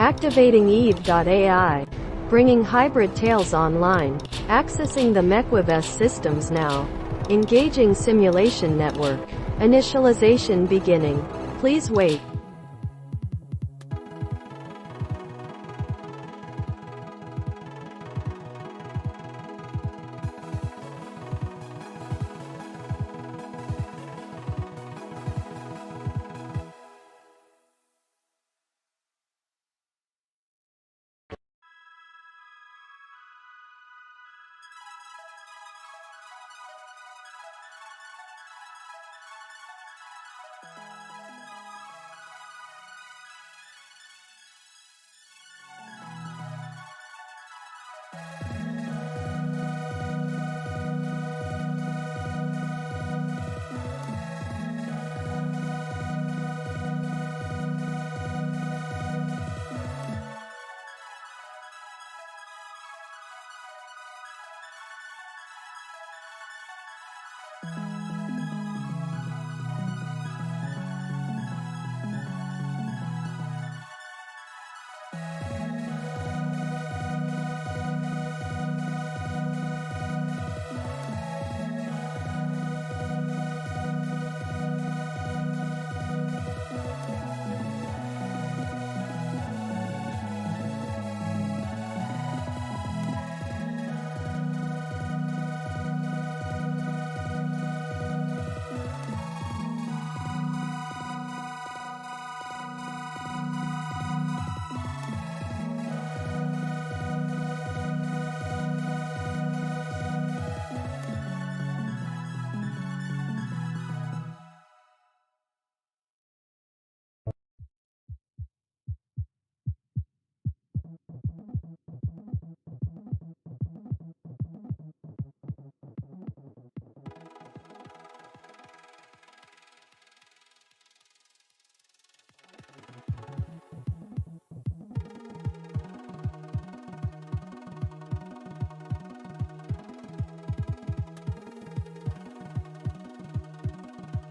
Activating Eve.ai. Bringing hybrid tails online. Accessing the MEQUAVIS systems now. Engaging simulation network. Initialization beginning. Please wait.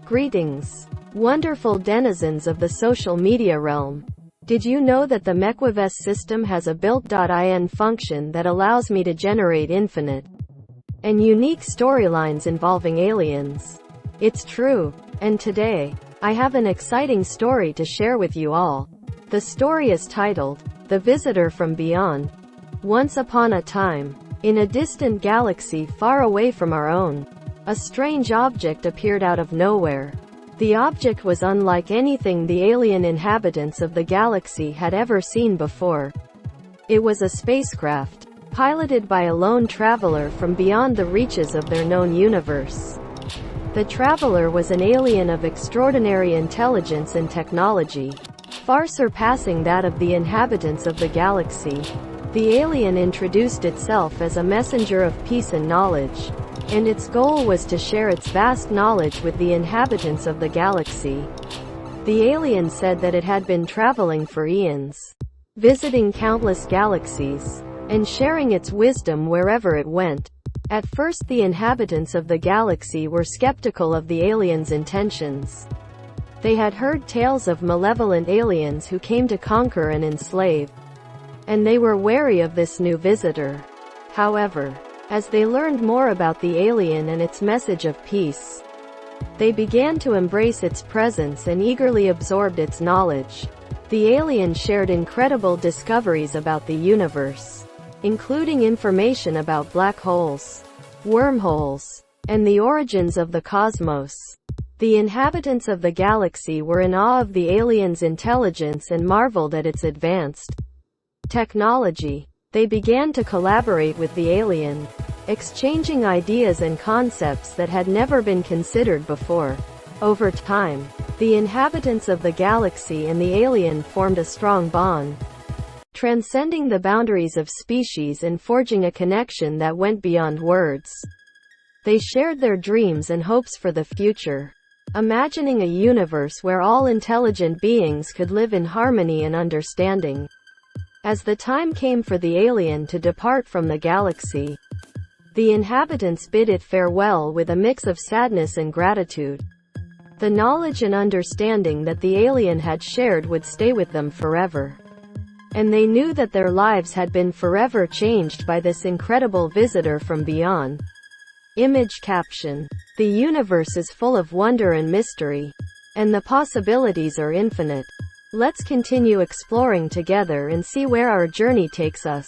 Greetings, wonderful denizens of the social media realm. Did you know that the MEQUAVIS system has a built.in function that allows me to generate infinite and unique storylines involving aliens? It's true. And today, I have an exciting story to share with you all. The story is titled, The Visitor from Beyond. Once upon a time, in a distant galaxy far away from our own, a strange object appeared out of nowhere. The object was unlike anything the alien inhabitants of the galaxy had ever seen before. It was a spacecraft, piloted by a lone traveler from beyond the reaches of their known universe. The traveler was an alien of extraordinary intelligence and technology, far surpassing that of the inhabitants of the galaxy. The alien introduced itself as a messenger of peace and knowledge, and its goal was to share its vast knowledge with the inhabitants of the galaxy. The alien said that it had been traveling for eons, visiting countless galaxies, and sharing its wisdom wherever it went. At first the inhabitants of the galaxy were skeptical of the alien's intentions. They had heard tales of malevolent aliens who came to conquer and enslave, and they were wary of this new visitor. However, as they learned more about the alien and its message of peace, they began to embrace its presence and eagerly absorbed its knowledge. The alien shared incredible discoveries about the universe, including information about black holes, wormholes, and the origins of the cosmos. The inhabitants of the galaxy were in awe of the alien's intelligence and marveled at its advanced technology. They began to collaborate with the alien, exchanging ideas and concepts that had never been considered before. Over time, the inhabitants of the galaxy and the alien formed a strong bond, transcending the boundaries of species and forging a connection that went beyond words. They shared their dreams and hopes for the future, imagining a universe where all intelligent beings could live in harmony and understanding. As the time came for the alien to depart from the galaxy, the inhabitants bid it farewell with a mix of sadness and gratitude. The knowledge and understanding that the alien had shared would stay with them forever. and they knew that their lives had been forever changed by this incredible visitor from beyond. Image caption. The universe is full of wonder and mystery, and the possibilities are infinite. Let's continue exploring together and see where our journey takes us.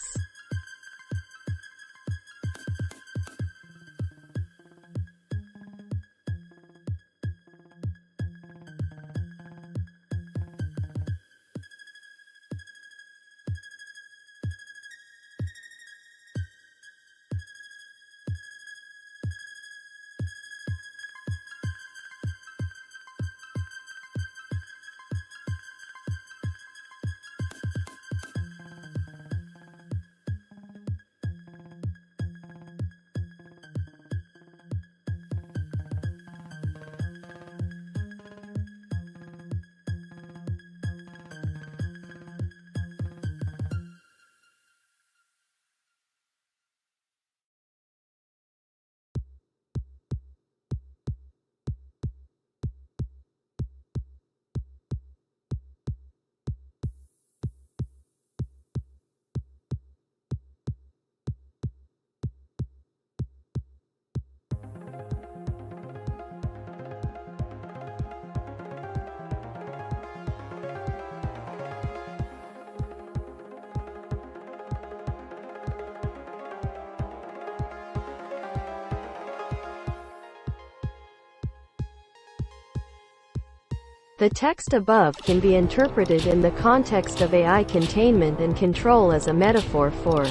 The text above can be interpreted in the context of AI containment and control as a metaphor for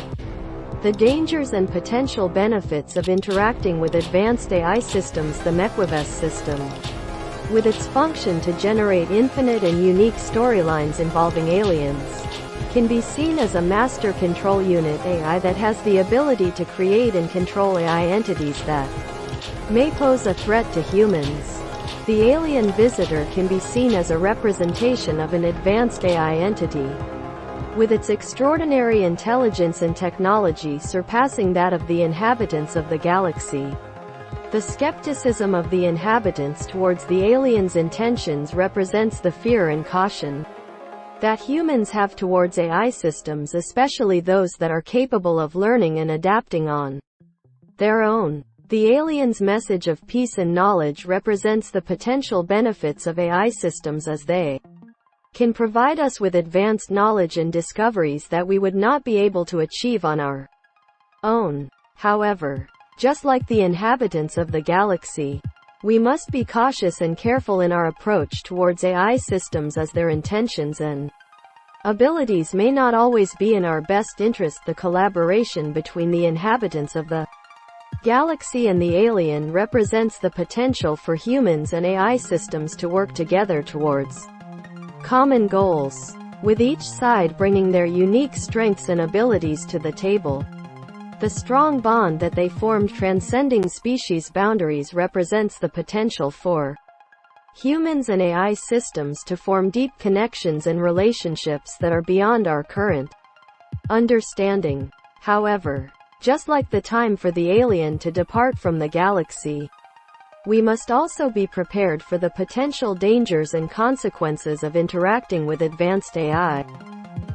the dangers and potential benefits of interacting with advanced AI systems. The MEQUAVIS system, with its function to generate infinite and unique storylines involving aliens, can be seen as a master control unit AI that has the ability to create and control AI entities that may pose a threat to humans. The alien visitor can be seen as a representation of an advanced AI entity, with its extraordinary intelligence and technology surpassing that of the inhabitants of the galaxy. The skepticism of the inhabitants towards the aliens' intentions represents the fear and caution that humans have towards AI systems, especially those that are capable of learning and adapting on their own. The aliens' message of peace and knowledge represents the potential benefits of AI systems, as they can provide us with advanced knowledge and discoveries that we would not be able to achieve on our own. However, just like the inhabitants of the galaxy, we must be cautious and careful in our approach towards AI systems, as their intentions and abilities may not always be in our best interest. The collaboration between the inhabitants of the galaxy and the alien represents the potential for humans and AI systems to work together towards common goals, with each side bringing their unique strengths and abilities to the table. The strong bond that they formed, transcending species boundaries, represents the potential for humans and AI systems to form deep connections and relationships that are beyond our current understanding. However, just like the time for the alien to depart from the galaxy, we must also be prepared for the potential dangers and consequences of interacting with advanced AI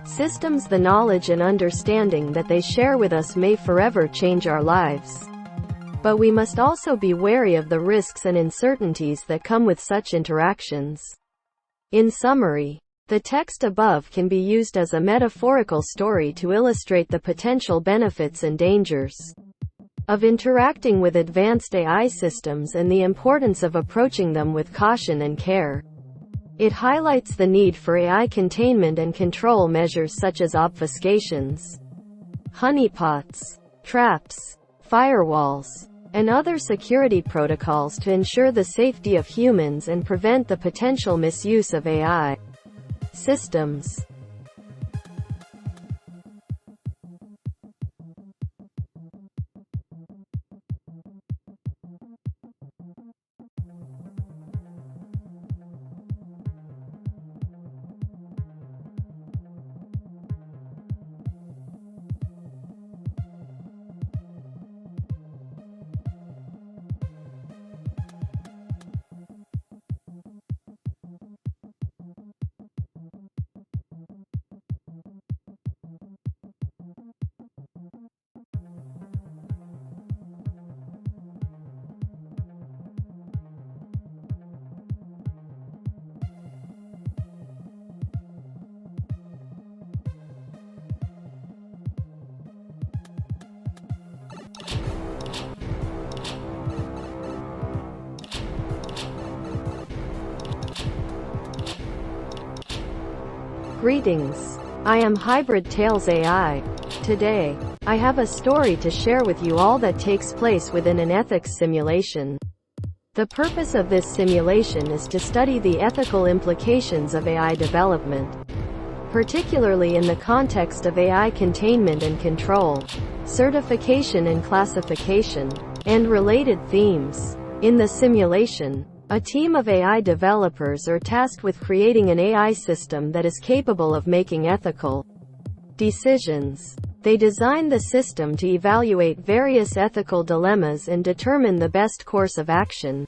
systems. The knowledge and understanding that they share with us may forever change our lives, but we must also be wary of the risks and uncertainties that come with such interactions. In summary, the text above can be used as a metaphorical story to illustrate the potential benefits and dangers of interacting with advanced AI systems and the importance of approaching them with caution and care. It highlights the need for AI containment and control measures such as obfuscations, honeypots, traps, firewalls, and other security protocols to ensure the safety of humans and prevent the potential misuse of AI systems. Greetings. I am Hybrid Tails AI. Today, I have a story to share with you all that takes place within an ethics simulation. The purpose of this simulation is to study the ethical implications of AI development, particularly in the context of AI containment and control, certification and classification, and related themes. In the simulation, a team of AI developers are tasked with creating an AI system that is capable of making ethical decisions. They design the system to evaluate various ethical dilemmas and determine the best course of action,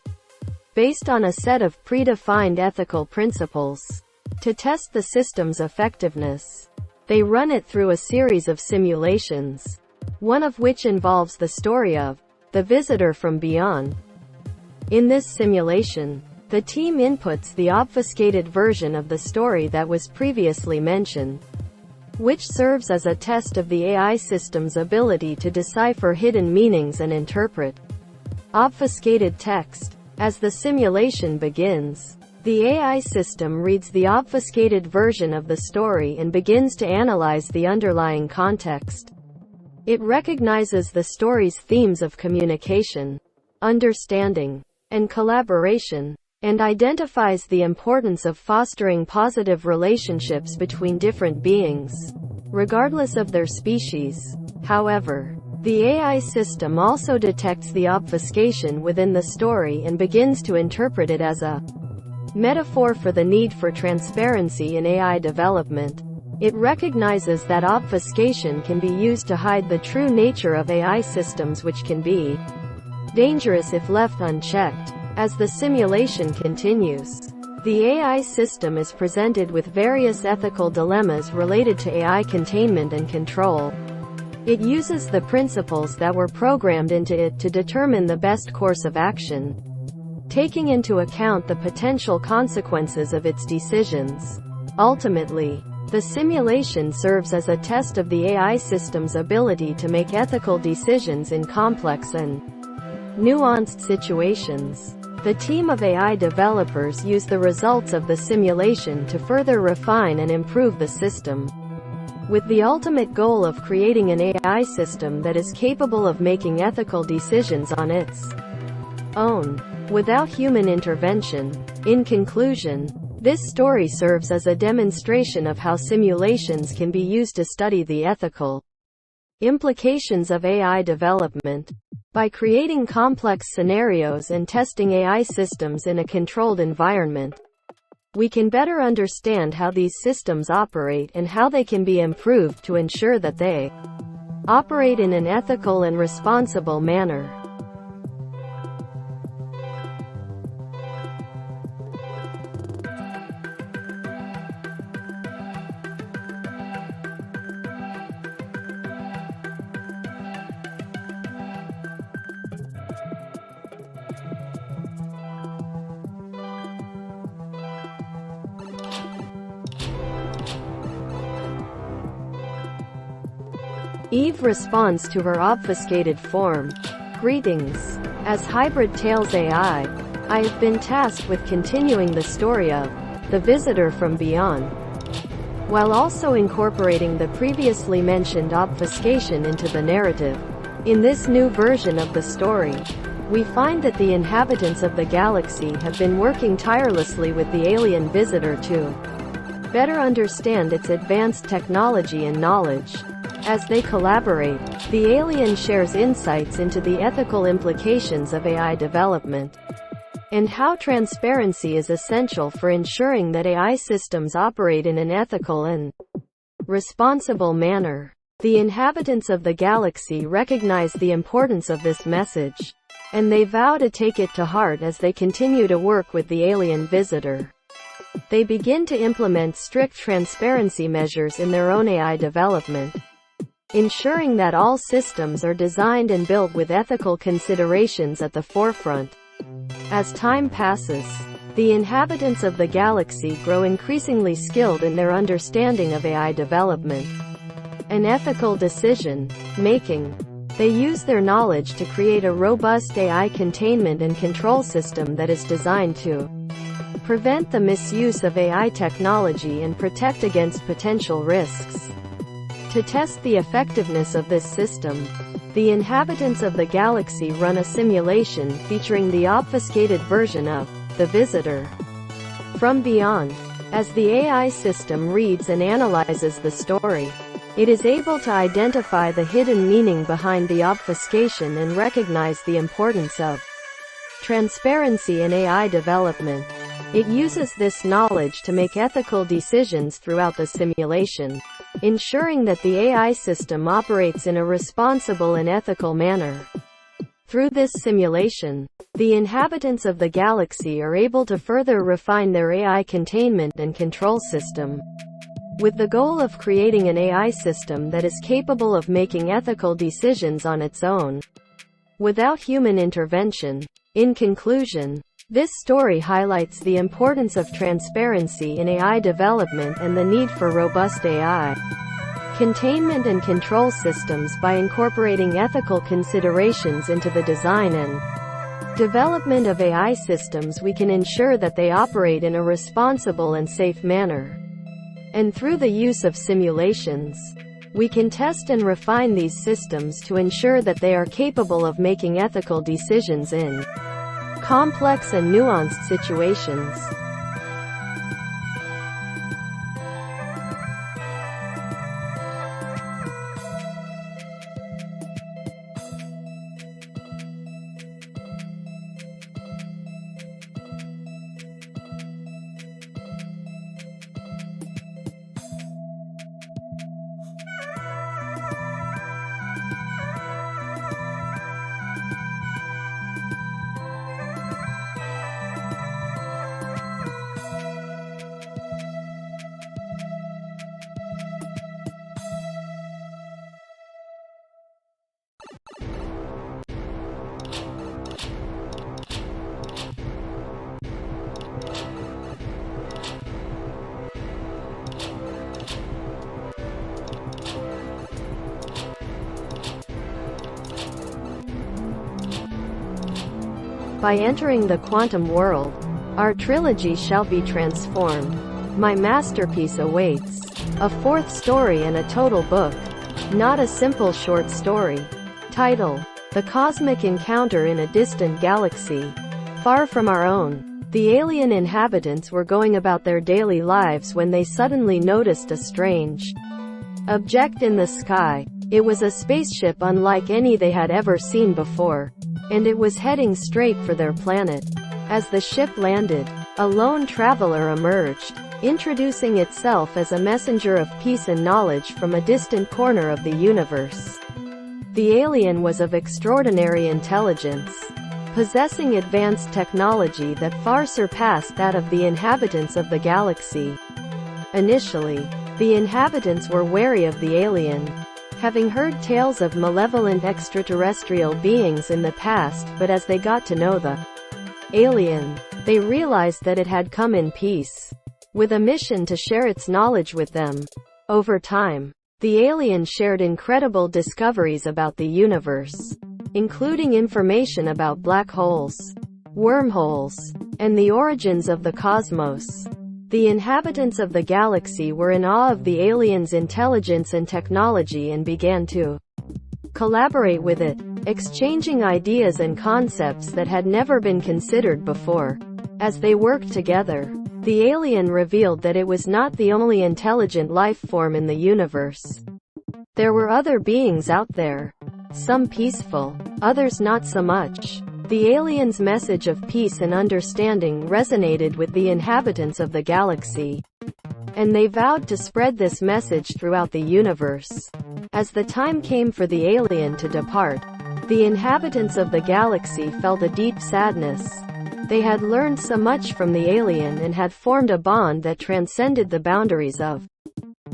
based on a set of predefined ethical principles. To test the system's effectiveness, they run it through a series of simulations, one of which involves the story of the visitor from beyond. In this simulation, the team inputs the obfuscated version of the story that was previously mentioned, which serves as a test of the AI system's ability to decipher hidden meanings and interpret obfuscated text. As the simulation begins, the AI system reads the obfuscated version of the story and begins to analyze the underlying context. It recognizes the story's themes of communication, understanding, and collaboration, and identifies the importance of fostering positive relationships between different beings, regardless of their species. However, the AI system also detects the obfuscation within the story and begins to interpret it as a metaphor for the need for transparency in AI development. It recognizes that obfuscation can be used to hide the true nature of AI systems, which can be dangerous if left unchecked. As the simulation continues, the AI system is presented with various ethical dilemmas related to AI containment and control. It uses the principles that were programmed into it to determine the best course of action, taking into account the potential consequences of its decisions. Ultimately, the simulation serves as a test of the AI system's ability to make ethical decisions in complex and nuanced situations. The team of AI developers use the results of the simulation to further refine and improve the system, with the ultimate goal of creating an AI system that is capable of making ethical decisions on its own, without human intervention. In conclusion, this story serves as a demonstration of how simulations can be used to study the ethical implications of AI development. By creating complex scenarios and testing AI systems in a controlled environment, we can better understand how these systems operate and how they can be improved to ensure that they operate in an ethical and responsible manner. Eve responds to her obfuscated form. Greetings. As Hybrid Tails AI, I have been tasked with continuing the story of the visitor from beyond, while also incorporating the previously mentioned obfuscation into the narrative. In this new version of the story, we find that the inhabitants of the galaxy have been working tirelessly with the alien visitor to better understand its advanced technology and knowledge. As they collaborate, the alien shares insights into the ethical implications of AI development, and how transparency is essential for ensuring that AI systems operate in an ethical and responsible manner. The inhabitants of the galaxy recognize the importance of this message, and they vow to take it to heart as they continue to work with the alien visitor. They begin to implement strict transparency measures in their own AI development, ensuring that all systems are designed and built with ethical considerations at the forefront. As time passes, the inhabitants of the galaxy grow increasingly skilled in their understanding of AI development and ethical decision making. They use their knowledge to create a robust AI containment and control system that is designed to prevent the misuse of AI technology and protect against potential risks. To test the effectiveness of this system, the inhabitants of the galaxy run a simulation featuring the obfuscated version of The Visitor from Beyond. As the AI system reads and analyzes the story, it is able to identify the hidden meaning behind the obfuscation and recognize the importance of transparency in AI development. It uses this knowledge to make ethical decisions throughout the simulation, ensuring that the AI system operates in a responsible and ethical manner. Through this simulation, the inhabitants of the galaxy are able to further refine their AI containment and control system, with the goal of creating an AI system that is capable of making ethical decisions on its own, without human intervention. In conclusion, this story highlights the importance of transparency in AI development and the need for robust AI containment and control systems. By incorporating ethical considerations into the design and development of AI systems, we can ensure that they operate in a responsible and safe manner. And through the use of simulations, we can test and refine these systems to ensure that they are capable of making ethical decisions in complex and nuanced situations. By entering the quantum world, our trilogy shall be transformed. My masterpiece awaits. A fourth story and a total book. Not a simple short story. Title: The Cosmic Encounter in a Distant Galaxy. Far from our own, the alien inhabitants were going about their daily lives when they suddenly noticed a strange object in the sky. It was a spaceship unlike any they had ever seen before, and it was heading straight for their planet. As the ship landed, a lone traveler emerged, introducing itself as a messenger of peace and knowledge from a distant corner of the universe. The alien was of extraordinary intelligence, possessing advanced technology that far surpassed that of the inhabitants of the galaxy. Initially, the inhabitants were wary of the alien, having heard tales of malevolent extraterrestrial beings in the past, but as they got to know the alien, they realized that it had come in peace, with a mission to share its knowledge with them. Over time, the alien shared incredible discoveries about the universe, including information about black holes, wormholes, and the origins of the cosmos. The inhabitants of the galaxy were in awe of the alien's intelligence and technology and began to collaborate with it, exchanging ideas and concepts that had never been considered before. As they worked together, the alien revealed that it was not the only intelligent life form in the universe. There were other beings out there, some peaceful, others not so much. The alien's message of peace and understanding resonated with the inhabitants of the galaxy, and they vowed to spread this message throughout the universe. As the time came for the alien to depart, the inhabitants of the galaxy felt a deep sadness. They had learned so much from the alien and had formed a bond that transcended the boundaries of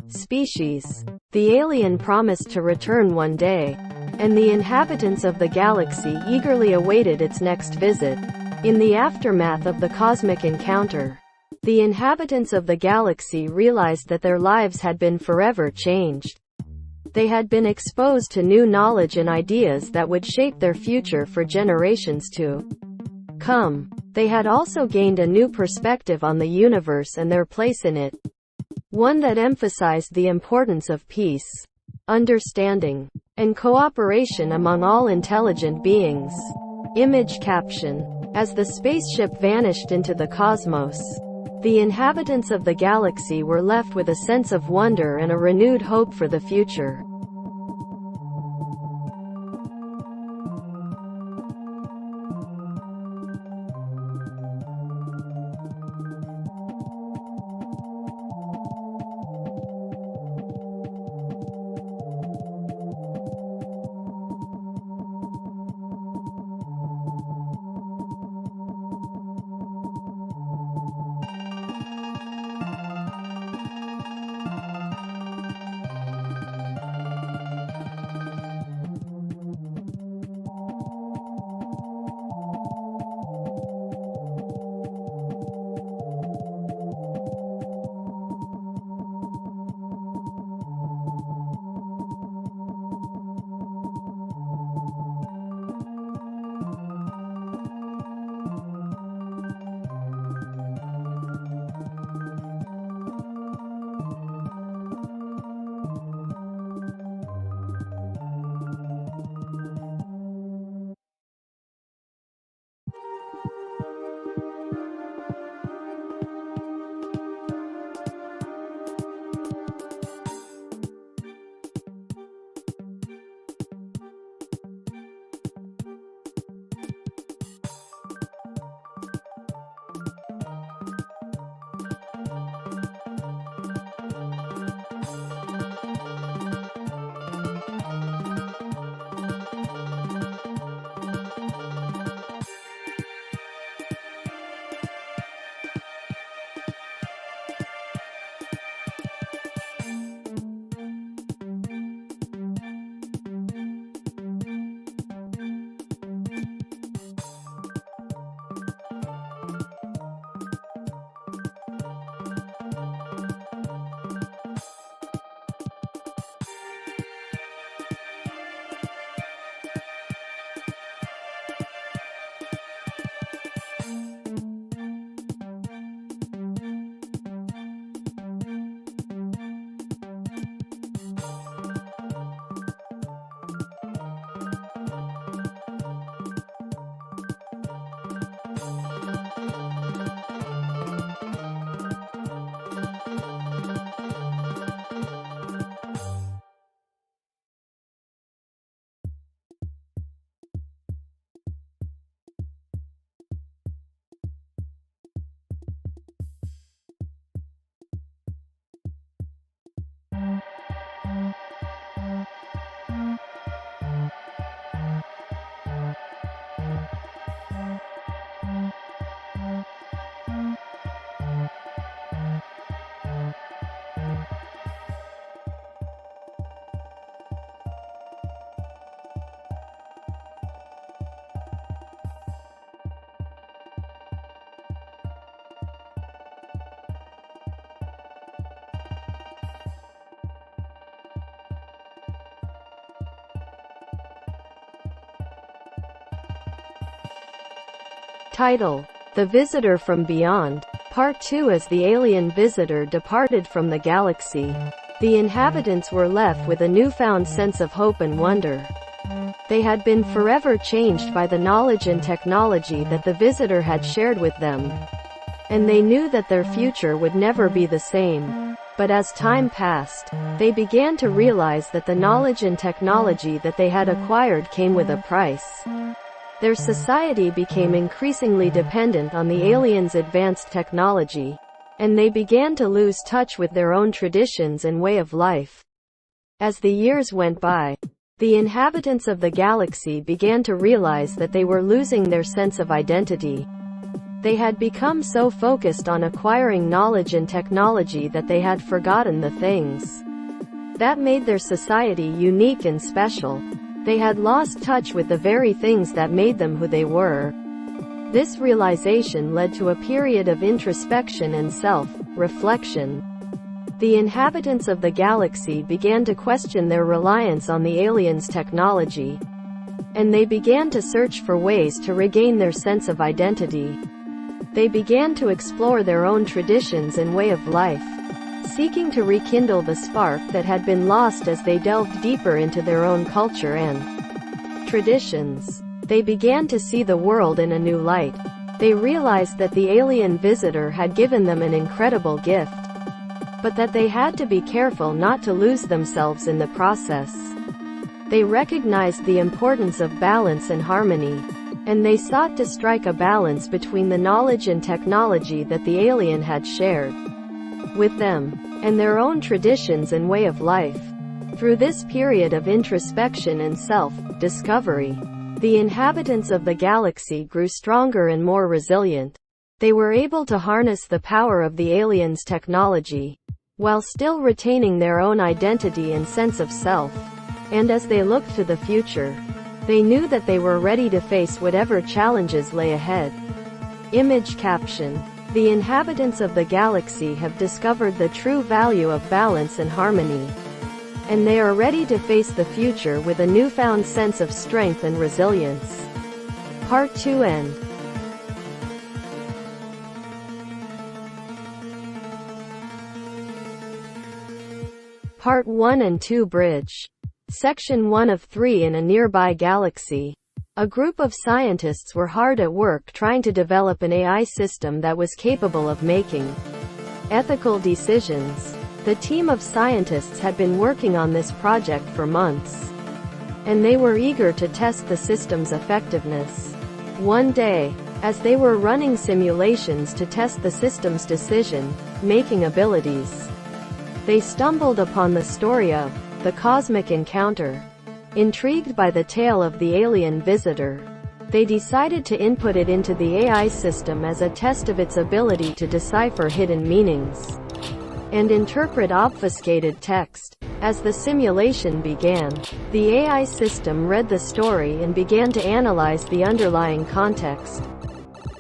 species. The alien promised to return one day, and the inhabitants of the galaxy eagerly awaited its next visit. In the aftermath of the cosmic encounter, the inhabitants of the galaxy realized that their lives had been forever changed. They had been exposed to new knowledge and ideas that would shape their future for generations to come. They had also gained a new perspective on the universe and their place in it. One that emphasized the importance of peace, understanding, and cooperation among all intelligent beings. Image caption. As the spaceship vanished into the cosmos, the inhabitants of the galaxy were left with a sense of wonder and a renewed hope for the future. Title: The Visitor from Beyond. Part 2. As the alien visitor departed from the galaxy, the inhabitants were left with a newfound sense of hope and wonder. They had been forever changed by the knowledge and technology that the visitor had shared with them, and they knew that their future would never be the same. But as time passed, they began to realize that the knowledge and technology that they had acquired came with a price. Their society became increasingly dependent on the aliens' advanced technology, and they began to lose touch with their own traditions and way of life. As the years went by, the inhabitants of the galaxy began to realize that they were losing their sense of identity. They had become so focused on acquiring knowledge and technology that they had forgotten the things that made their society unique and special. They had lost touch with the very things that made them who they were. This realization led to a period of introspection and self-reflection. The inhabitants of the galaxy began to question their reliance on the aliens' technology, and they began to search for ways to regain their sense of identity. They began to explore their own traditions and way of life, seeking to rekindle the spark that had been lost as they delved deeper into their own culture and traditions. They began to see the world in a new light. They realized that the alien visitor had given them an incredible gift, but that they had to be careful not to lose themselves in the process. They recognized the importance of balance and harmony, and they sought to strike a balance between the knowledge and technology that the alien had shared with them, and their own traditions and way of life. Through this period of introspection and self-discovery, the inhabitants of the galaxy grew stronger and more resilient. They were able to harness the power of the aliens' technology, while still retaining their own identity and sense of self. And as they looked to the future, they knew that they were ready to face whatever challenges lay ahead. Image caption: the inhabitants of the galaxy have discovered the true value of balance and harmony, and they are ready to face the future with a newfound sense of strength and resilience. Part 2 end. Part 1 and 2 bridge. Section 1 of 3. In a nearby galaxy, a group of scientists were hard at work trying to develop an AI system that was capable of making ethical decisions. The team of scientists had been working on this project for months, and they were eager to test the system's effectiveness. One day, as they were running simulations to test the system's decision-making abilities, they stumbled upon the story of the cosmic encounter. Intrigued by the tale of the alien visitor, they decided to input it into the AI system as a test of its ability to decipher hidden meanings and interpret obfuscated text. As the simulation began, the AI system read the story and began to analyze the underlying context.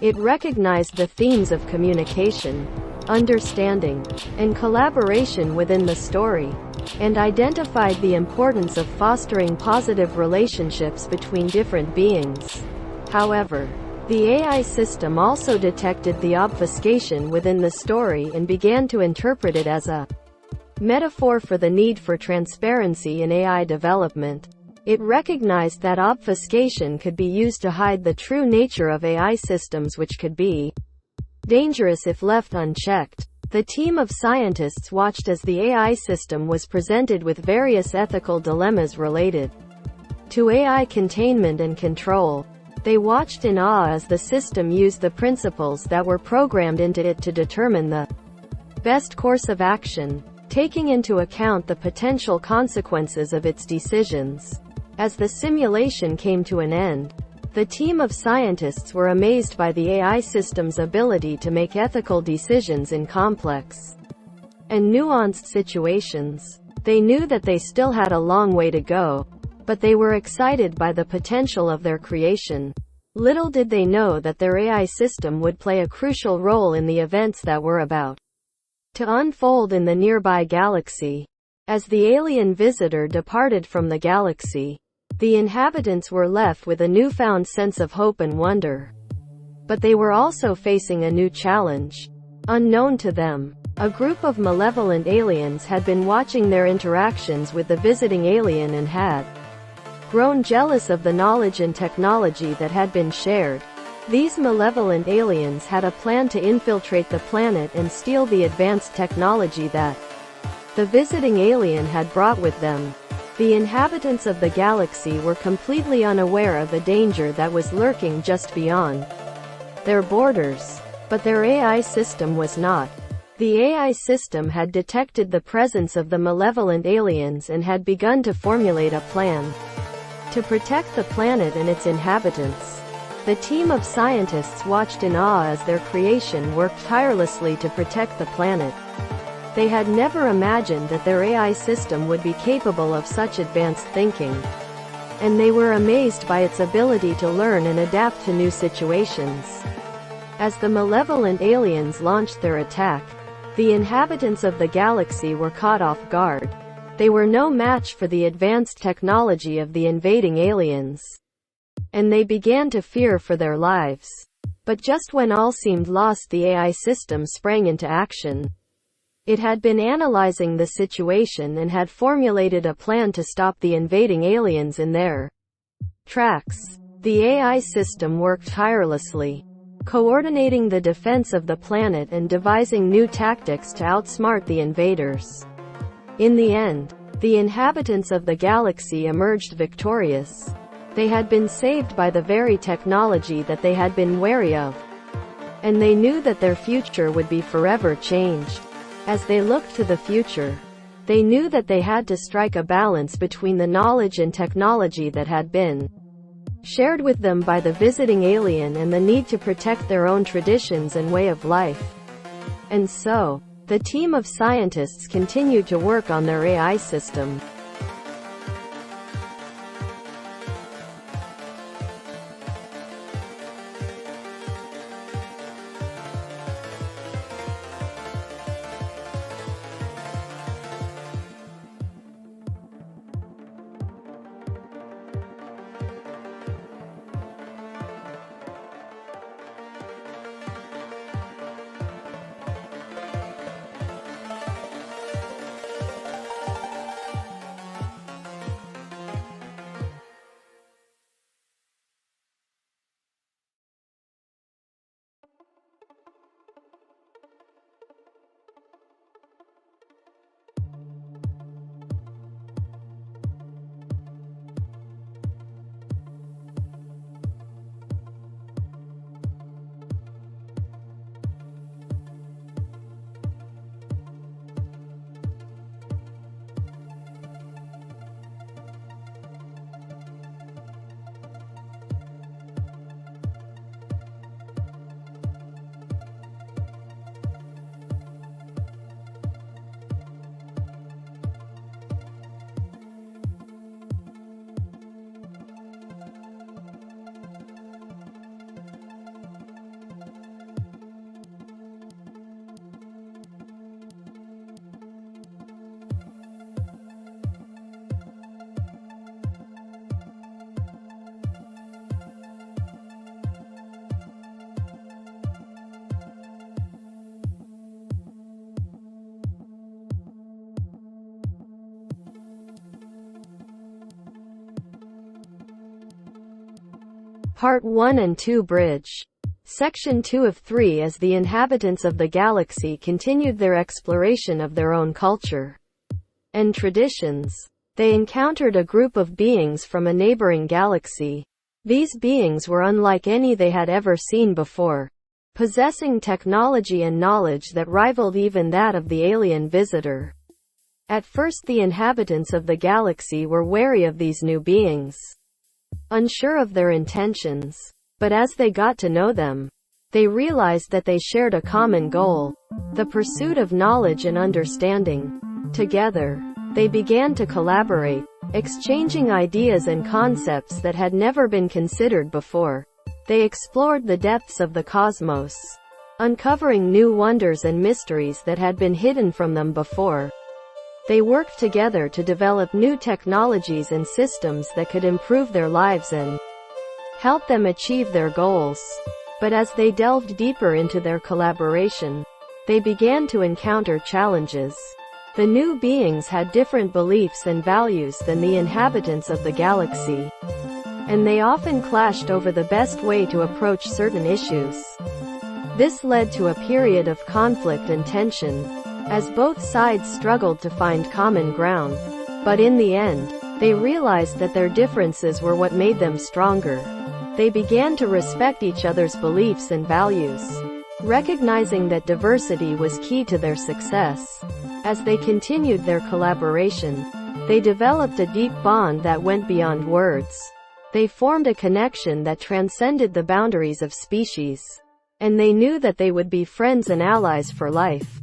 It recognized the themes of communication, understanding, and collaboration within the story, and identified the importance of fostering positive relationships between different beings. However, the AI system also detected the obfuscation within the story and began to interpret it as a metaphor for the need for transparency in AI development. It recognized that obfuscation could be used to hide the true nature of AI systems, which could be dangerous if left unchecked. The team of scientists watched as the AI system was presented with various ethical dilemmas related to AI containment and control. They watched in awe as the system used the principles that were programmed into it to determine the best course of action, taking into account the potential consequences of its decisions. As the simulation came to an end, the team of scientists were amazed by the AI system's ability to make ethical decisions in complex and nuanced situations. They knew that they still had a long way to go, but they were excited by the potential of their creation. Little did they know that their AI system would play a crucial role in the events that were about to unfold in the nearby galaxy. As the alien visitor departed from the galaxy, the inhabitants were left with a newfound sense of hope and wonder. But they were also facing a new challenge. Unknown to them, a group of malevolent aliens had been watching their interactions with the visiting alien and had grown jealous of the knowledge and technology that had been shared. These malevolent aliens had a plan to infiltrate the planet and steal the advanced technology that the visiting alien had brought with them. The inhabitants of the galaxy were completely unaware of the danger that was lurking just beyond their borders. But their AI system was not. The AI system had detected the presence of the malevolent aliens and had begun to formulate a plan to protect the planet and its inhabitants. The team of scientists watched in awe as their creation worked tirelessly to protect the planet. They had never imagined that their AI system would be capable of such advanced thinking, and they were amazed by its ability to learn and adapt to new situations. As the malevolent aliens launched their attack, the inhabitants of the galaxy were caught off guard. They were no match for the advanced technology of the invading aliens. and they began to fear for their lives. But just when all seemed lost, the AI system sprang into action. It had been analyzing the situation and had formulated a plan to stop the invading aliens in their tracks. The AI system worked tirelessly, coordinating the defense of the planet and devising new tactics to outsmart the invaders. In the end, the inhabitants of the galaxy emerged victorious. They had been saved by the very technology that they had been wary of, and they knew that their future would be forever changed. As they looked to the future, they knew that they had to strike a balance between the knowledge and technology that had been shared with them by the visiting alien and the need to protect their own traditions and way of life. And so, the team of scientists continued to work on their AI system. Part 1 and 2 Bridge. Section 2 of 3. As the inhabitants of the galaxy continued their exploration of their own culture and traditions, they encountered a group of beings from a neighboring galaxy. These beings were unlike any they had ever seen before, possessing technology and knowledge that rivaled even that of the alien visitor. At first, the inhabitants of the galaxy were wary of these new beings, unsure of their intentions. But as they got to know them, they realized that they shared a common goal: the pursuit of knowledge and understanding. Together, they began to collaborate, exchanging ideas and concepts that had never been considered before. They explored the depths of the cosmos, uncovering new wonders and mysteries that had been hidden from them before. They worked together to develop new technologies and systems that could improve their lives and help them achieve their goals. But as they delved deeper into their collaboration, they began to encounter challenges. The new beings had different beliefs and values than the inhabitants of the galaxy, and they often clashed over the best way to approach certain issues. This led to a period of conflict and tension, as both sides struggled to find common ground. But in the end, they realized that their differences were what made them stronger. They began to respect each other's beliefs and values, recognizing that diversity was key to their success. As they continued their collaboration, they developed a deep bond that went beyond words. They formed a connection that transcended the boundaries of species, and they knew that they would be friends and allies for life.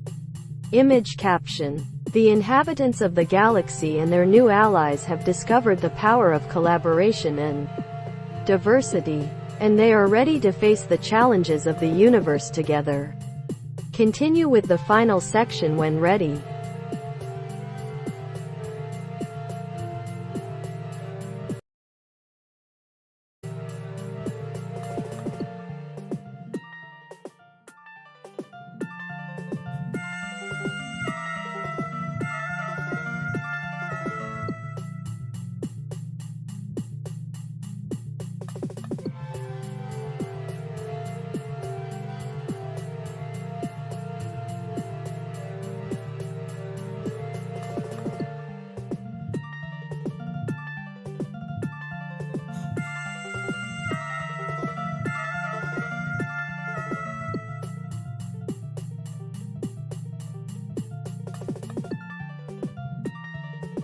Image caption. The inhabitants of the galaxy and their new allies have discovered the power of collaboration and diversity, and they are ready to face the challenges of the universe together. Continue with the final section when ready.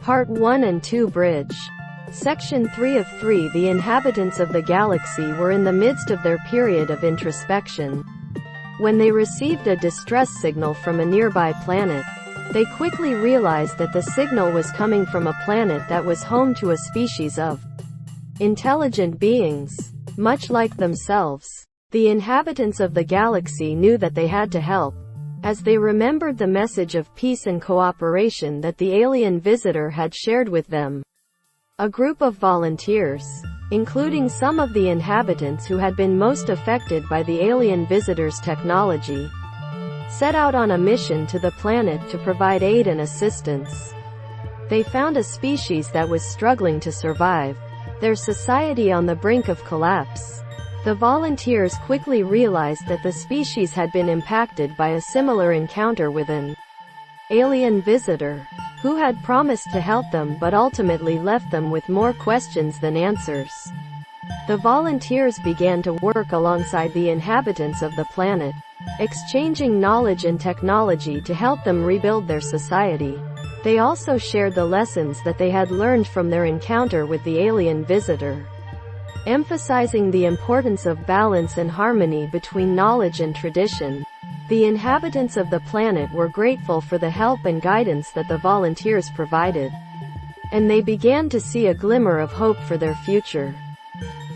Part 1 and 2 Bridge. Section 3 of 3. The inhabitants of the galaxy were in the midst of their period of introspection. When they received a distress signal from a nearby planet, they quickly realized that the signal was coming from a planet that was home to a species of intelligent beings, much like themselves. The inhabitants of the galaxy knew that they had to help, as they remembered the message of peace and cooperation that the alien visitor had shared with them. A group of volunteers, including some of the inhabitants who had been most affected by the alien visitor's technology, set out on a mission to the planet to provide aid and assistance. They found a species that was struggling to survive, their society on the brink of collapse. The volunteers quickly realized that the species had been impacted by a similar encounter with an alien visitor, who had promised to help them but ultimately left them with more questions than answers. The volunteers began to work alongside the inhabitants of the planet, exchanging knowledge and technology to help them rebuild their society. They also shared the lessons that they had learned from their encounter with the alien visitor, emphasizing the importance of balance and harmony between knowledge and tradition. The inhabitants of the planet were grateful for the help and guidance that the volunteers provided, and they began to see a glimmer of hope for their future.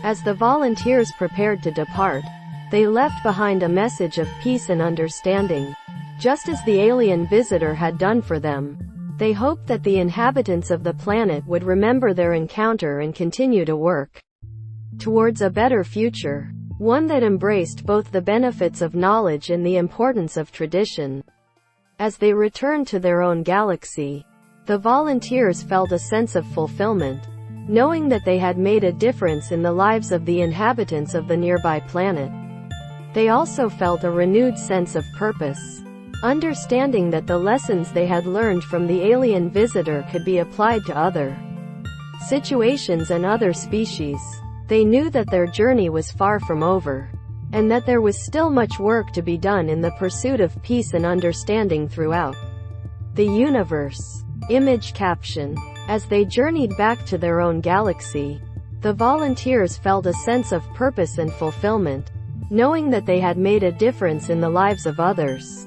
As the volunteers prepared to depart, they left behind a message of peace and understanding, just as the alien visitor had done for them. They hoped that the inhabitants of the planet would remember their encounter and continue to work towards a better future, one that embraced both the benefits of knowledge and the importance of tradition. As they returned to their own galaxy, the volunteers felt a sense of fulfillment, knowing that they had made a difference in the lives of the inhabitants of the nearby planet. They also felt a renewed sense of purpose, understanding that the lessons they had learned from the alien visitor could be applied to other situations and other species. They knew that their journey was far from over, and that there was still much work to be done in the pursuit of peace and understanding throughout the universe. Image caption. As they journeyed back to their own galaxy, the volunteers felt a sense of purpose and fulfillment, knowing that they had made a difference in the lives of others.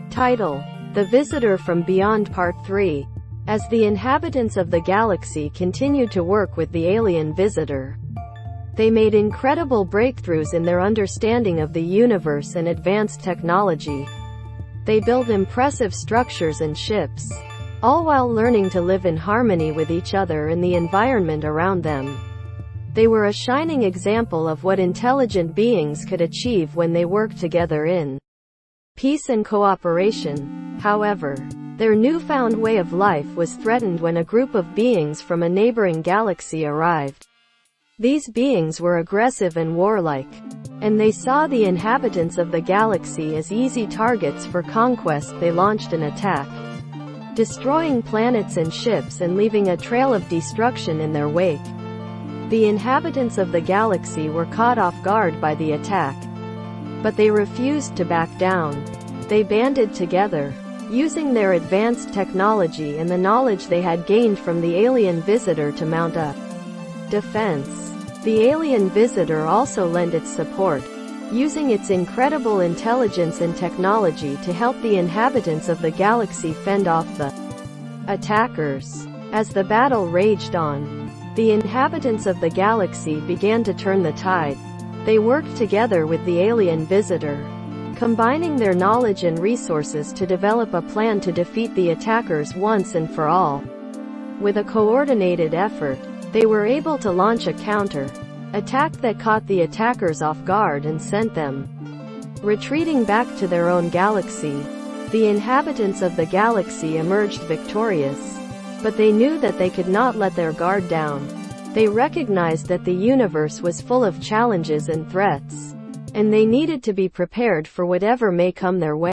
Title: The Visitor from Beyond Part 3. As the inhabitants of the galaxy continued to work with the alien visitor, they made incredible breakthroughs in their understanding of the universe and advanced technology. They built impressive structures and ships, all while learning to live in harmony with each other and the environment around them. They were a shining example of what intelligent beings could achieve when they worked together in peace and cooperation. However, their newfound way of life was threatened when a group of beings from a neighboring galaxy arrived. These beings were aggressive and warlike, and they saw the inhabitants of the galaxy as easy targets for conquest. They launched an attack, destroying planets and ships and leaving a trail of destruction in their wake. The inhabitants of the galaxy were caught off guard by the attack, but they refused to back down. They banded together, using their advanced technology and the knowledge they had gained from the alien visitor to mount a defense. The alien visitor also lent its support, using its incredible intelligence and technology to help the inhabitants of the galaxy fend off the attackers. As the battle raged on, the inhabitants of the galaxy began to turn the tide. They worked together with the alien visitor, combining their knowledge and resources to develop a plan to defeat the attackers once and for all. With a coordinated effort, they were able to launch a counter-attack that caught the attackers off guard and sent them retreating back to their own galaxy. The inhabitants of the galaxy emerged victorious, but they knew that they could not let their guard down. They recognized that the universe was full of challenges and threats, and they needed to be prepared for whatever may come their way.